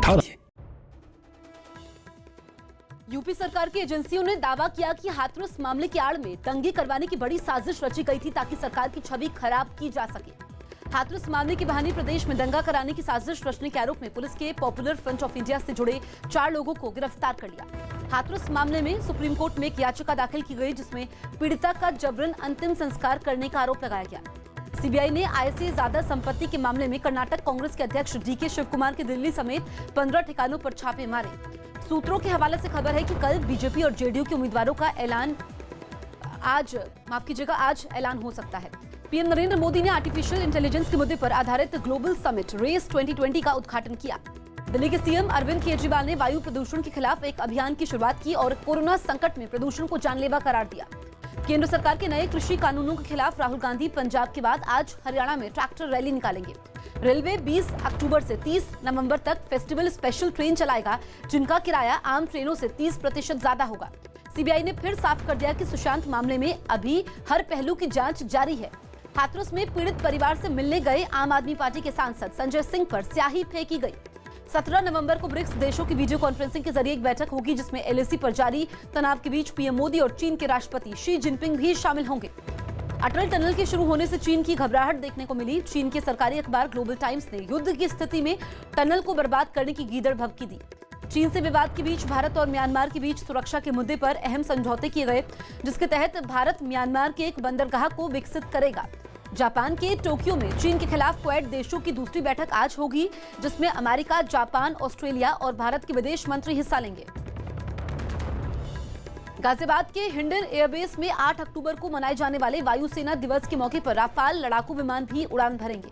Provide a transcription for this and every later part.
18। UP सरकार की एजेंसियों ने दावा किया कि हाथरस मामले की आड़ में दंगे करवाने की बड़ी साजिश रची गई थी ताकि सरकार की छवि खराब की जा सके। हाथरस मामले के बहाने प्रदेश में दंगा कराने की साजिश रचने के आरोप में पुलिस के पॉपुलर फ्रंट ऑफ इंडिया से जुड़े 4 लोगों को गिरफ्तार कर लिया। हाथरस मामले में सुप्रीम कोर्ट में एक याचिका दाखिल की गई जिसमें पीड़िता का जबरन अंतिम संस्कार करने का आरोप लगाया गया। सीबीआई ने आय से ज्यादा संपत्ति के मामले में कर्नाटक कांग्रेस के अध्यक्ष डीके शिवकुमार के दिल्ली समेत 15 ठिकानों पर छापे मारे। सूत्रों के हवाले से खबर है कि कल बीजेपी और जेडीयू के उम्मीदवारों का आज ऐलान हो सकता है। पीएम नरेंद्र मोदी ने आर्टिफिशियल इंटेलिजेंस के मुद्दे पर आधारित ग्लोबल समिट रेस 2020 का उद्घाटन किया। दिल्ली के सीएम अरविंद केजरीवाल ने वायु प्रदूषण के खिलाफ एक अभियान की शुरुआत की और कोरोना संकट में प्रदूषण को जानलेवा करार दिया। केंद्र सरकार के नए कृषि कानूनों के खिलाफ राहुल गांधी पंजाब के बाद आज हरियाणा में ट्रैक्टर रैली निकालेंगे। रेलवे 20 अक्टूबर से 30 नवंबर तक फेस्टिवल स्पेशल ट्रेन चलाएगा, जिनका किराया आम ट्रेनों से 30% ज्यादा होगा। सीबीआई ने फिर साफ कर दिया कि सुशांत मामले में अभी हर पहलू की जांच जारी है। हाथरस में पीड़ित परिवार से मिलने गए आम आदमी पार्टी के सांसद संजय सिंह पर स्याही फेंकी गई। 17 नवंबर को ब्रिक्स देशों की वीडियो कॉन्फ्रेंसिंग के जरिए एक बैठक होगी जिसमें एलएसी पर जारी तनाव के बीच पीएम मोदी और चीन के राष्ट्रपति शी जिनपिंग भी शामिल होंगे। अटल टनल के शुरू होने से चीन की घबराहट देखने को मिली। चीन के सरकारी अखबार ग्लोबल टाइम्स ने युद्ध की स्थिति में टनल को बर्बाद करने की गीदड़ भभकी दी। चीन से विवाद के बीच भारत और म्यांमार के बीच सुरक्षा के मुद्दे पर अहम समझौते किए गए, जिसके तहत भारत म्यांमार के एक बंदरगाह को विकसित करेगा। जापान के टोक्यो में चीन के खिलाफ क्वाड देशों की दूसरी बैठक आज होगी, जिसमें अमेरिका, जापान, ऑस्ट्रेलिया और भारत के विदेश मंत्री हिस्सा लेंगे। गाजियाबाद के हिंडन एयरबेस में 8 अक्टूबर को मनाए जाने वाले वायुसेना दिवस के मौके पर राफाल लड़ाकू विमान भी उड़ान भरेंगे।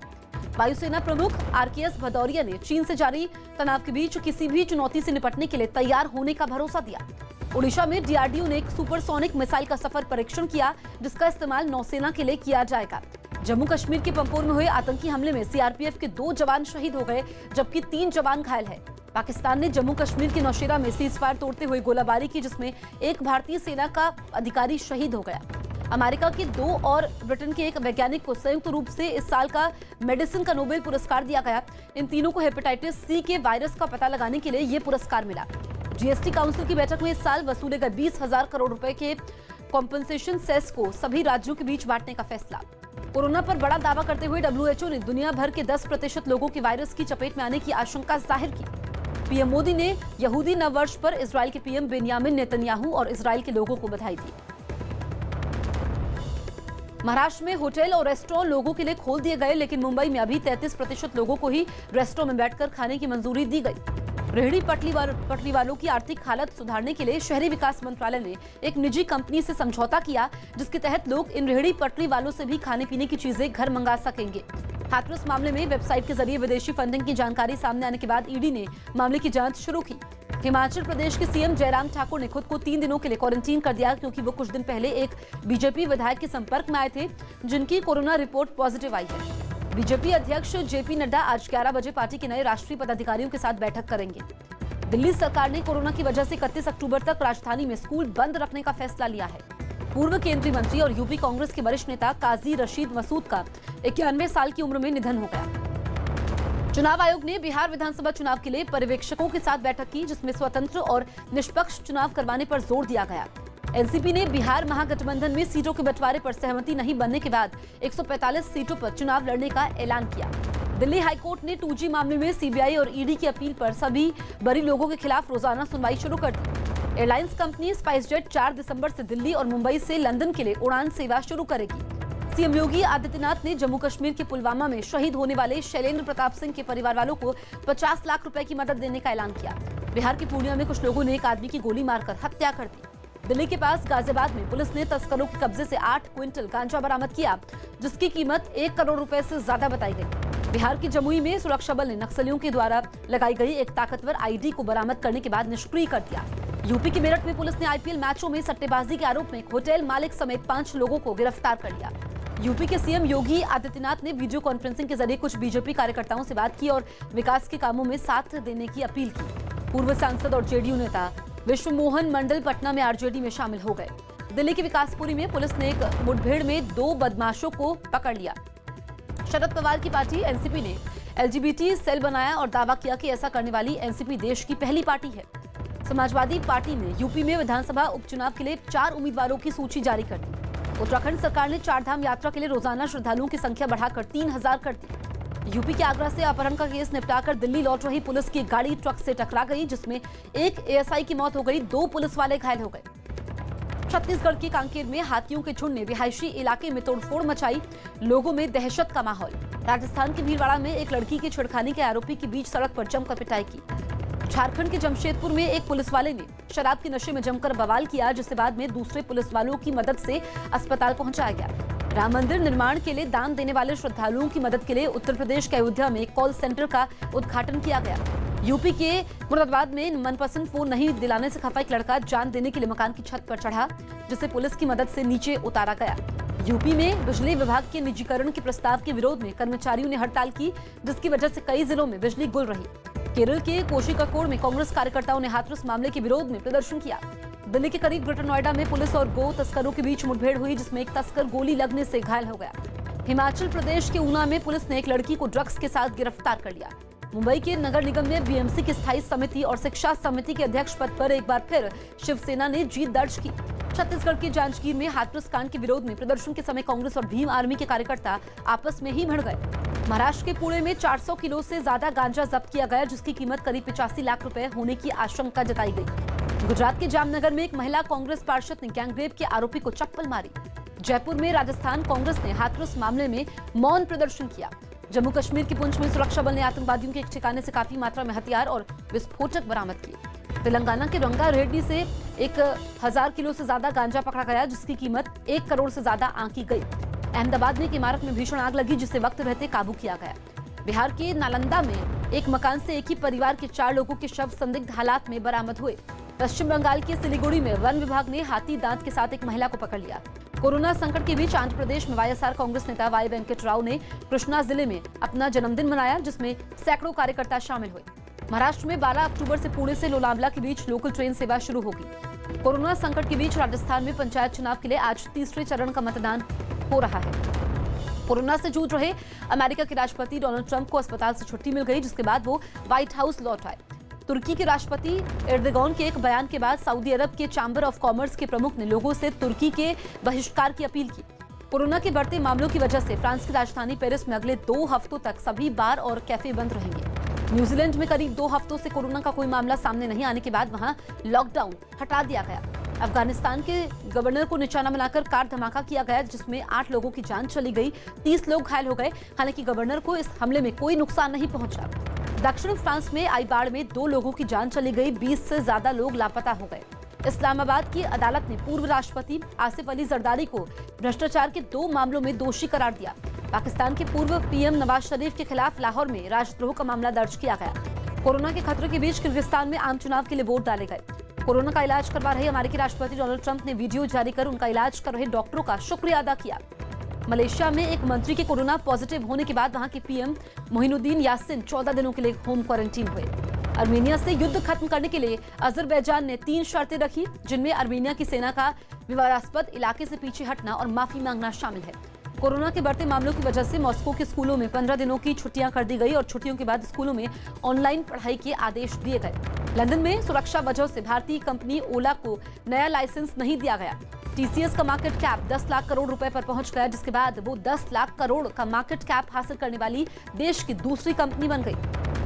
वायुसेना प्रमुख आरकेएस भदौरिया ने चीन से जारी तनाव के बीच किसी भी चुनौती से निपटने के लिए तैयार होने का भरोसा दिया। ओडिशा में डीआरडीओ ने एक सुपरसोनिक मिसाइल का सफर परीक्षण किया, जिसका इस्तेमाल नौसेना के लिए किया जाएगा। जम्मू कश्मीर के पंपोर में हुए आतंकी हमले में सीआरपीएफ के 2 जवान शहीद हो गए, जबकि 3 जवान घायल हैं। पाकिस्तान ने जम्मू कश्मीर के नौशेरा में सीजफायर तोड़ते हुए गोलाबारी की, जिसमें एक भारतीय सेना का अधिकारी शहीद हो गया। अमेरिका के 2 और ब्रिटेन के एक वैज्ञानिक को संयुक्त रूप से इस साल का मेडिसिन का नोबेल पुरस्कार दिया गया। इन तीनों को हेपेटाइटिस सी के वायरस का पता लगाने के लिए ये पुरस्कार मिला। जीएसटी काउंसिल की बैठक में इस साल वसूले गए 20,000 करोड़ रुपए के कॉम्पनसेशन सेस को सभी राज्यों के बीच बांटने का फैसला। कोरोना पर बड़ा दावा करते हुए डब्ल्यूएचओ ने दुनिया भर के 10% लोगों की वायरस की चपेट में आने की आशंका जाहिर की। पीएम मोदी ने यहूदी नववर्ष पर इजराइल के पीएम बेन्यामिन नेतन्याहू और इजराइल के लोगों को बधाई दी। महाराष्ट्र में होटल और रेस्टोरेंट लोगों के लिए खोल दिए गए, लेकिन मुंबई में अभी 33% लोगों को ही रेस्टोरेंट में बैठकर खाने की मंजूरी दी गई। रेहड़ी पटरी वालों की आर्थिक हालत सुधारने के लिए शहरी विकास मंत्रालय ने एक निजी कंपनी से समझौता किया, जिसके तहत लोग इन रेहड़ी पटरी वालों से भी खाने पीने की चीजें घर मंगा सकेंगे। हाथरस मामले में वेबसाइट के जरिए विदेशी फंडिंग की जानकारी सामने आने के बाद ईडी ने मामले की जांच शुरू की। हिमाचल प्रदेश के सीएम जयराम ठाकुर ने खुद को 3 दिनों के लिए क्वारंटीन कर दिया, क्योंकि वो कुछ दिन पहले एक बीजेपी विधायक के संपर्क में आए थे, जिनकी कोरोना रिपोर्ट पॉजिटिव आई है। बीजेपी अध्यक्ष जेपी नड्डा आज 11 बजे पार्टी के नए राष्ट्रीय पदाधिकारियों के साथ बैठक करेंगे। दिल्ली सरकार ने कोरोना की वजह से 31 अक्टूबर तक राजधानी में स्कूल बंद रखने का फैसला लिया है। पूर्व केंद्रीय मंत्री और यूपी कांग्रेस के वरिष्ठ नेता काजी रशीद मसूद का 91 साल की उम्र में निधन हो गया। चुनाव आयोग ने बिहार विधानसभा चुनाव के लिए पर्यवेक्षकों के साथ बैठक की, जिसमें स्वतंत्र और निष्पक्ष चुनाव करवाने पर जोर दिया गया। एनसीपी ने बिहार महागठबंधन में सीटों के बंटवारे पर सहमति नहीं बनने के बाद 145 सीटों पर चुनाव लड़ने का ऐलान किया। दिल्ली हाईकोर्ट ने 2G मामले में सीबीआई और ईडी की अपील पर सभी बरी लोगों के खिलाफ रोजाना सुनवाई शुरू कर दी। एयरलाइंस कंपनी स्पाइसजेट 4 दिसंबर से दिल्ली और मुंबई से लंदन के लिए उड़ान सेवा शुरू करेगी। सीएम योगी आदित्यनाथ ने जम्मू कश्मीर के पुलवामा में शहीद होने वाले शैलेंद्र प्रताप सिंह के परिवार वालों को 50 लाख रुपए की मदद देने का ऐलान किया। बिहार के पूर्णिया में कुछ लोगों ने एक आदमी की गोली मारकर हत्या कर दी। दिल्ली के पास गाजियाबाद में पुलिस ने तस्करों के कब्जे से 8 क्विंटल गांजा बरामद किया, जिसकी कीमत 1 करोड़ रुपए से ज्यादा बताई गई। बिहार की जमुई में सुरक्षा बल ने नक्सलियों के द्वारा लगाई गई एक ताकतवर आईडी को बरामद करने के बाद निष्क्रिय कर दिया। यूपी के मेरठ में पुलिस ने आईपीएल मैचों में सट्टेबाजी के आरोप में एक होटल मालिक समेत 5 लोगों को गिरफ्तार कर लिया। यूपी के सीएम योगी आदित्यनाथ ने वीडियो कॉन्फ्रेंसिंग के जरिए कुछ बीजेपी कार्यकर्ताओं से बात की और विकास के कामों में साथ देने की अपील की। पूर्व सांसद और जेडीयू नेता विश्व मोहन मंडल पटना में आरजेडी में शामिल हो गए। दिल्ली के विकासपुरी में पुलिस ने एक मुठभेड़ में 2 बदमाशों को पकड़ लिया। शरद पवार की पार्टी एनसीपी ने एलजीबीटी सेल बनाया और दावा किया कि ऐसा करने वाली एनसीपी देश की पहली पार्टी है। समाजवादी पार्टी ने यूपी में विधानसभा उपचुनाव के लिए 4 उम्मीदवारों की सूची जारी कर दी। उत्तराखंड सरकार ने 4 धाम यात्रा के लिए रोजाना श्रद्धालुओं की संख्या बढ़ाकर 3000 कर दी। यूपी के आगरा से अपहरण का केस निपटाकर दिल्ली लौट रही पुलिस की गाड़ी ट्रक से टकरा गई, जिसमें एक एएसआई की मौत हो गई, 2 पुलिस वाले घायल हो गए। छत्तीसगढ़ के कांकेर में हाथियों के झुंड ने रिहायशी इलाके में तोड़फोड़ मचाई, लोगों में दहशत का माहौल। राजस्थान के भीलवाड़ा में एक लड़की की छेड़खानी के आरोपी के बीच सड़क पर जमकर पिटाई की। झारखंड के जमशेदपुर में एक पुलिस वाले ने शराब के नशे में जमकर बवाल किया, जिसे बाद में दूसरे पुलिस वालों की मदद से अस्पताल पहुंचाया गया। राम मंदिर निर्माण के लिए दान देने वाले श्रद्धालुओं की मदद के लिए उत्तर प्रदेश के अयोध्या में कॉल सेंटर का उद्घाटन किया गया। यूपी के मुरादाबाद में मनपसंद फोन नहीं दिलाने से खफा एक लड़का जान देने के लिए मकान की छत पर चढ़ा, जिसे पुलिस की मदद से नीचे उतारा गया। यूपी में बिजली विभाग के निजीकरण के प्रस्ताव के विरोध में कर्मचारियों ने हड़ताल की, जिसकी वजह से कई जिलों में बिजली गुल रही। केरल के कोशिकाकोड में कांग्रेस कार्यकर्ताओं ने हाथरस मामले के विरोध में प्रदर्शन किया। दिल्ली के करीब ग्रेटर नोएडा में पुलिस और गो तस्करों के बीच मुठभेड़ हुई, जिसमें एक तस्कर गोली लगने से घायल हो गया। हिमाचल प्रदेश के ऊना में पुलिस ने एक लड़की को ड्रग्स के साथ गिरफ्तार कर लिया। मुंबई के नगर निगम में बीएमसी की स्थायी समिति और शिक्षा समिति के अध्यक्ष पद पर एक बार फिर शिवसेना ने जीत दर्ज की। छत्तीसगढ़ के जांजगीर में हाथरस कांड के विरोध में प्रदर्शन के समय कांग्रेस और भीम आर्मी के कार्यकर्ता आपस में ही भिड़ गए। महाराष्ट्र के पुणे में 400 किलो से ज्यादा गांजा जब्त किया गया, जिसकी कीमत करीब 85 लाख रुपए होने की आशंका जताई गई। गुजरात के जामनगर में एक महिला कांग्रेस पार्षद ने गैंगरेप के आरोपी को चप्पल मारी। जयपुर में राजस्थान कांग्रेस ने हाथरस मामले में मौन प्रदर्शन किया। जम्मू कश्मीर के पुंछ में सुरक्षा बल ने आतंकवादियों के एक ठिकाने से काफी मात्रा में हथियार और विस्फोटक बरामद किए। तेलंगाना के रंगारेड्डी से 1000 किलो से ज्यादा गांजा पकड़ा गया, जिसकी कीमत 1 करोड़ से ज्यादा आंकी गई। अहमदाबाद में एक इमारत में भीषण आग लगी, जिसे वक्त रहते काबू किया गया। बिहार के नालंदा में एक मकान से एक ही परिवार के 4 लोगों के शव संदिग्ध हालात में बरामद हुए। पश्चिम बंगाल के सिलीगुड़ी में वन विभाग ने हाथी दांत के साथ एक महिला को पकड़ लिया। कोरोना संकट के बीच आंध्र प्रदेश में वाईएसआर कांग्रेस नेता वाई वेंकट राव ने कृष्णा जिले में अपना जन्मदिन मनाया, जिसमें सैकड़ों कार्यकर्ता शामिल हुए। महाराष्ट्र में 12 अक्टूबर से पुणे से लोनावला के बीच लोकल ट्रेन सेवा शुरू होगी। कोरोना संकट के बीच राजस्थान में पंचायत चुनाव के लिए आज तीसरे चरण का मतदान हो रहा है। कोरोना से जूझ रहे अमेरिका के राष्ट्रपति डोनाल्ड ट्रंप को अस्पताल से छुट्टी मिल गई, जिसके बाद वो व्हाइट हाउस लौट आए। तुर्की के राष्ट्रपति एर्दोगान के एक बयान के बाद सऊदी अरब के चैम्बर ऑफ कॉमर्स के प्रमुख ने लोगों से तुर्की के बहिष्कार की अपील की। कोरोना के बढ़ते मामलों की वजह से फ्रांस की राजधानी पेरिस में अगले 2 हफ्तों तक सभी बार और कैफे बंद रहेंगे। न्यूजीलैंड में करीब 2 हफ्तों से कोरोना का कोई मामला सामने नहीं आने के बाद वहां लॉकडाउन हटा दिया गया। अफगानिस्तान के गवर्नर को निशाना बनाकर कार धमाका किया गया, जिसमें 8 लोगों की जान चली गई, 30 लोग घायल हो गए। हालांकि गवर्नर को इस हमले में कोई नुकसान नहीं पहुंचा। दक्षिण फ्रांस में आई बाढ़ में 2 लोगों की जान चली गई, 20 से ज्यादा लोग लापता हो गए। इस्लामाबाद की अदालत ने पूर्व राष्ट्रपति आसिफ अली जरदारी को भ्रष्टाचार के 2 मामलों में दोषी करार दिया। पाकिस्तान के पूर्व पीएम नवाज शरीफ के खिलाफ लाहौर में राजद्रोह का मामला दर्ज किया गया। कोरोना के खतरे के बीच किर्गिस्तान में आम चुनाव के लिए वोट डाले गए। कोरोना का इलाज करवा रहे अमेरिकी राष्ट्रपति डोनाल्ड ट्रंप ने वीडियो जारी कर उनका इलाज कर रहे डॉक्टरों का शुक्रिया अदा किया। मलेशिया में एक मंत्री के कोरोना पॉजिटिव होने के बाद वहां के पीएम मोइनुद्दीन यासिन 14 दिनों के लिए होम क्वारंटीन हुए। अर्मेनिया से युद्ध खत्म करने के लिए अजरबैजान ने 3 शर्तें रखी, जिनमें अर्मेनिया की सेना का विवादास्पद इलाके से पीछे हटना और माफी मांगना शामिल है। कोरोना के बढ़ते मामलों की वजह से मॉस्को के स्कूलों में 15 दिनों की छुट्टियां कर दी गई और छुट्टियों के बाद स्कूलों में ऑनलाइन पढ़ाई के आदेश दिए गए। लंदन में सुरक्षा वजह से भारतीय कंपनी ओला को नया लाइसेंस नहीं दिया गया। टीसीएस का मार्केट कैप 10 लाख करोड़ रुपए पर पहुंच गया, जिसके बाद वो 10 लाख करोड़ का मार्केट कैप हासिल करने वाली देश की दूसरी कंपनी बन गई।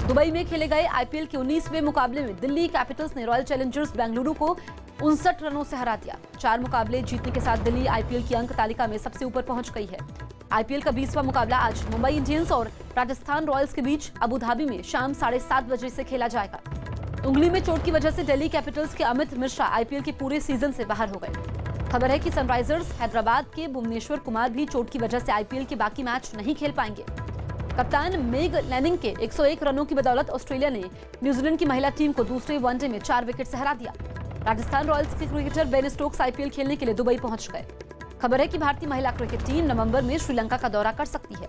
दुबई में खेले गए आईपीएल के 19वें मुकाबले में दिल्ली कैपिटल्स ने रॉयल चैलेंजर्स बेंगलुरु को 59 रनों से हरा दिया। 4 मुकाबले जीतने के साथ दिल्ली आईपीएल की अंक तालिका में सबसे ऊपर पहुंच गई है। आईपीएल का 20वां मुकाबला आज मुंबई इंडियंस और राजस्थान रॉयल्स के बीच अबुधाबी में शाम 7:30 बजे से खेला जाएगा। उंगली में चोट की वजह से दिल्ली कैपिटल्स के अमित मिश्रा आईपीएल के पूरे सीजन से बाहर हो गए। खबर है कि सनराइजर्स हैदराबाद के भुवनेश्वर कुमार भी चोट की वजह से आईपीएल के बाकी मैच नहीं खेल पाएंगे। कप्तान मेग लैनिंग के 101 रनों की बदौलत ऑस्ट्रेलिया ने न्यूजीलैंड की महिला टीम को दूसरे वनडे में 4 विकेट से हरा दिया। राजस्थान रॉयल्स के क्रिकेटर बेन स्टोक्स आईपीएल खेलने के लिए दुबई पहुंच गए। खबर है कि भारतीय महिला क्रिकेट टीम नवंबर में श्रीलंका का दौरा कर सकती है।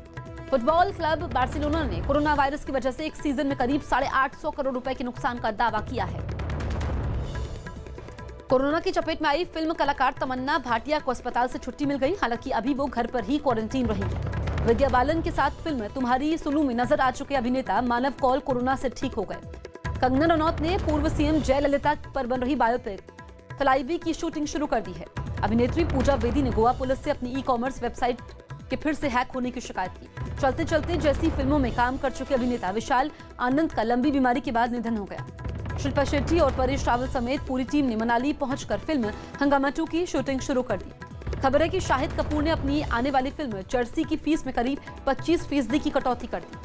फुटबॉल क्लब बार्सिलोना ने कोरोना वायरस की वजह से एक सीजन में करीब 850 करोड़ रुपए के नुकसान का दावा किया है। कोरोना की चपेट में आई फिल्म कलाकार तमन्ना भाटिया को अस्पताल से छुट्टी मिल गई। हालांकि अभी वो घर पर ही क्वारंटीन रहेंगी। विद्या बालन के साथ फिल्म तुम्हारी सुलू में नजर आ चुके अभिनेता मानव कौल कोरोना से ठीक हो गए। कंगना रनौत ने पूर्व सीएम जयललिता पर बन रही बायोपिक फलाईवी की शूटिंग शुरू कर दी है। अभिनेत्री पूजा बेदी ने गोवा पुलिस से अपनी ई-कॉमर्स वेबसाइट के फिर से हैक होने की शिकायत की। चलते चलते जैसी फिल्मों में काम कर चुके अभिनेता विशाल आनंद का लंबी बीमारी के बाद निधन हो गया। शिल्पा शेट्टी और परेश रावल समेत पूरी टीम ने मनाली पहुंचकर फिल्म हंगामा 2 की शूटिंग शुरू कर दी। खबर है कि शाहिद कपूर ने अपनी आने वाली फिल्म जर्सी की फीस में करीब 25% की कटौती कर दी।